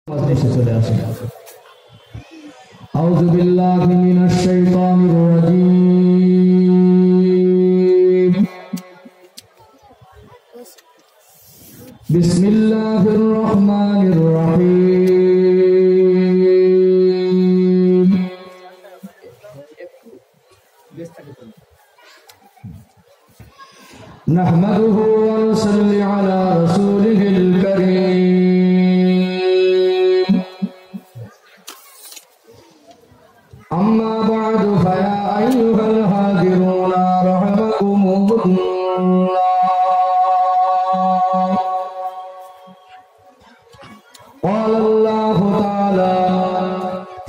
أعوذ بالله من الشيطان الرجيم. بسم الله الرحمن الرحيم. نحمده ونصلي على رسوله الكريم. أما بعد فيا أيها الحاضرون رحمكم الله. قال الله تعالى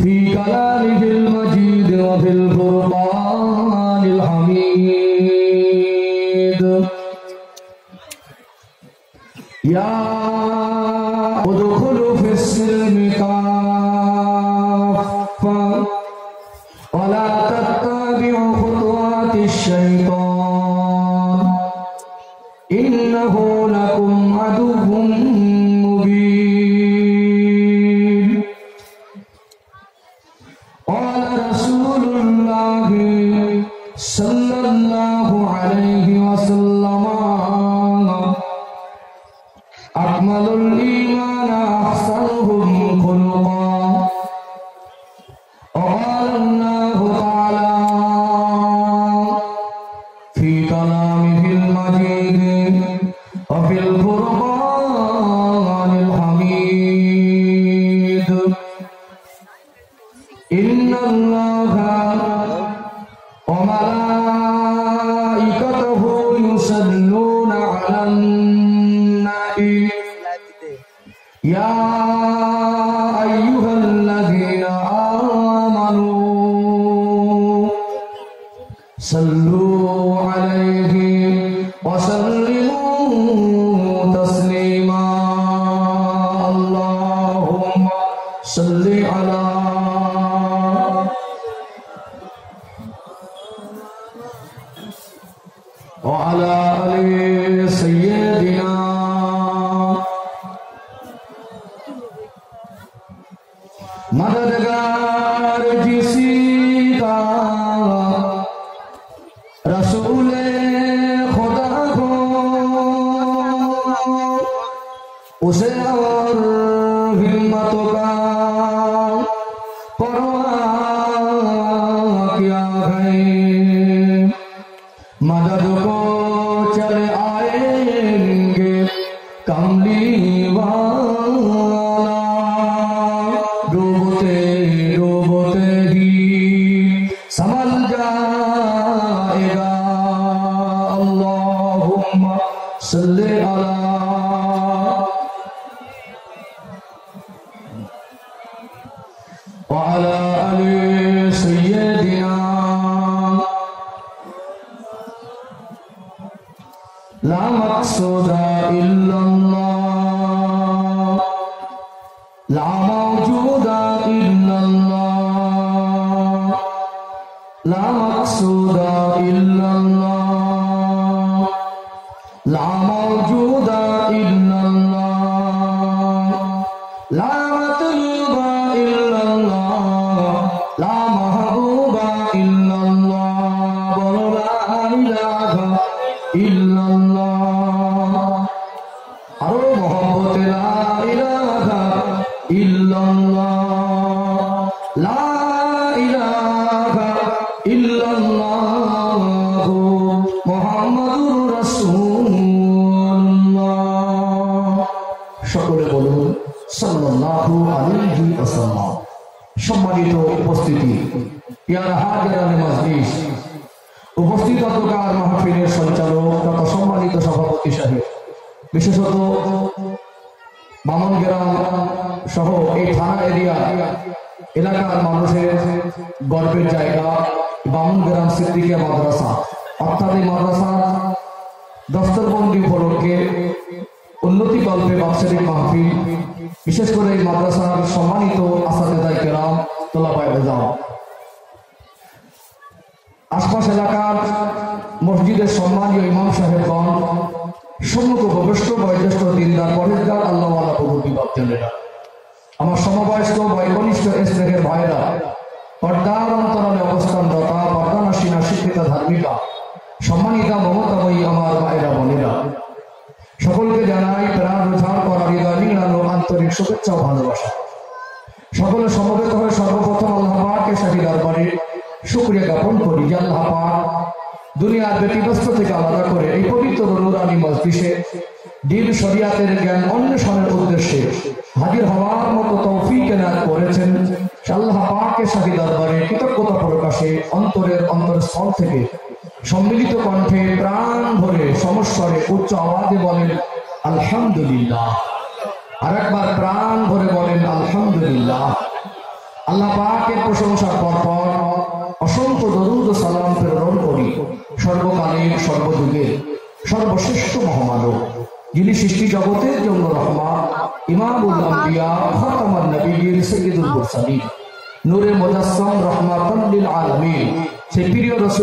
في كلامه المجيد وفي القرآن الحميد: يا ادخلوا في السلم كافة ولا تتبعوا خطوات الشيطان إنه لكم عدو مبين. قال رسول الله صلى الله عليه وسلم: أكمل الإيمان أحسنهم خلقا. وقال الله تعالى في كلامه المجيد وفي القرآن الحميد: إن الله وملائكته يصلون على النبي يا أيها الذين آمنوا صلوا عليه وسلموا تسليما. اللهم صل على وعلى آل سيدنا मददगार किसी का रसूले खुदा हो उसे और हिम्मतों का परवाह क्या है। मदद को चले आएंगे कमली वाला, डूबते डूबते ही संभल जाएगा। अल्लाहुम्मा सल्ली अला व अला आलि सय्यिदिना। ला मक़सूदा इल्लल्लाह, ला मौजूदा इल्लल्लाह, ला मक़सूदा इल्लल्लाह, ला मौजूदा इल्लल्लाह, ला मतलूबा इल्लल्लाह, ला महबूबा इल्लल्लाह। बोलो ला इलाहा इल्लल्लाह। आरो मोहब्बत ला इलाहा इल्लल्लाह, ला इलाहा इल्लल्लाह मुहम्मदुर রাসূলুল্লাহ। সকলে বলুন সাল্লাল্লাহু আলাইহি ওয়াসাল্লাম। সম্মানিত উপস্থিতি, ইয়ার হাজিরানে মাজলিস, উপস্থিত অতকার মাহফিলের সঞ্চালক তথা সম্মানিত সভাপতি সাহেব, বিশেষত বামনগ্রাম সহ এই থানা এরিয়া এলাকার মানুষের গর্বের জায়গা বামনগ্রাম সিদ্দিকিয়া মাদ্রাসা, অর্থাৎ এই মাদ্রাসার দস্তরবন্দি উপলক্ষে উন্নতি কল্পে বাৎসরিক মাহফিল, বিশেষ করে এই মাদ্রাসার সম্মানিত আসাতেদায়ে কেরাম, তোলাবায়ে নিজাম, আশপাশ এলাকার মসজিদের সম্মানীয় ইমাম সাহেবগণ, সম্মুখ উপবিষ্ট বয়োজ্যেষ্ঠ দিনদার পরেজগার আল্লাহওয়ালা প্রভু বিভাগ জেলেরা, আমার সমবয়স্ক বয়কনিষ্ঠ স্নেহের ভাইরা, পর্দার অন্তরালে অবস্থানরতা, পর্দানাসীনা শিক্ষিতা ধার্মিকা, সম্মানিতা মমতাময়ী আমার ভাইরা বোনেরা, সকলকে জানাই প্রাণ রোজার করা হৃদয় নিংড়ানো আন্তরিক শুভেচ্ছা ও ভালোবাসা। সকলে সমবেত হয়ে সর্বপ্রথম আল্লাহ পাকের শাহী দরবারে শুকরিয়া জ্ঞাপন করি যে আল্লাহ পাক দুনিয়ার ব্যতিব্যস্ত থেকে আলাদা করে এই পবিত্র নুরানি মজলিসে দ্বীন শরিয়াতের জ্ঞান অন্বেষণের উদ্দেশ্যে হাজির হওয়ার মতো তৌফিক এনায়েত করেছেন। আল্লাহ পাকের শাহী দরবারে কৃতজ্ঞতা প্রকাশে অন্তরের অন্তরস্থল থেকে সম্মিলিত কণ্ঠে প্রাণ ভরে সমস্বরে উচ্চ আওয়াজে বলেন আলহামদুলিল্লাহ। আর একবার প্রাণ ভরে বলেন আলহামদুলিল্লাহ। আল্লাহ পাকের প্রশংসার পর অসংখ্য দরুদ ও সালাম প্রেরণ করি সর্বকালের সর্বযুগের সর্বশ্রেষ্ঠ মহামানব, যিনি সৃষ্টি জগতের জন্য রহমান, ইমামুল আম্বিয়া, খাতামুন নবিয়্যিন, সাইয়্যিদুল মুরসালিন, নূরে মুজাসসাম, রাহমাতাল লিল আলামিন, সেই প্রিয় রাসূল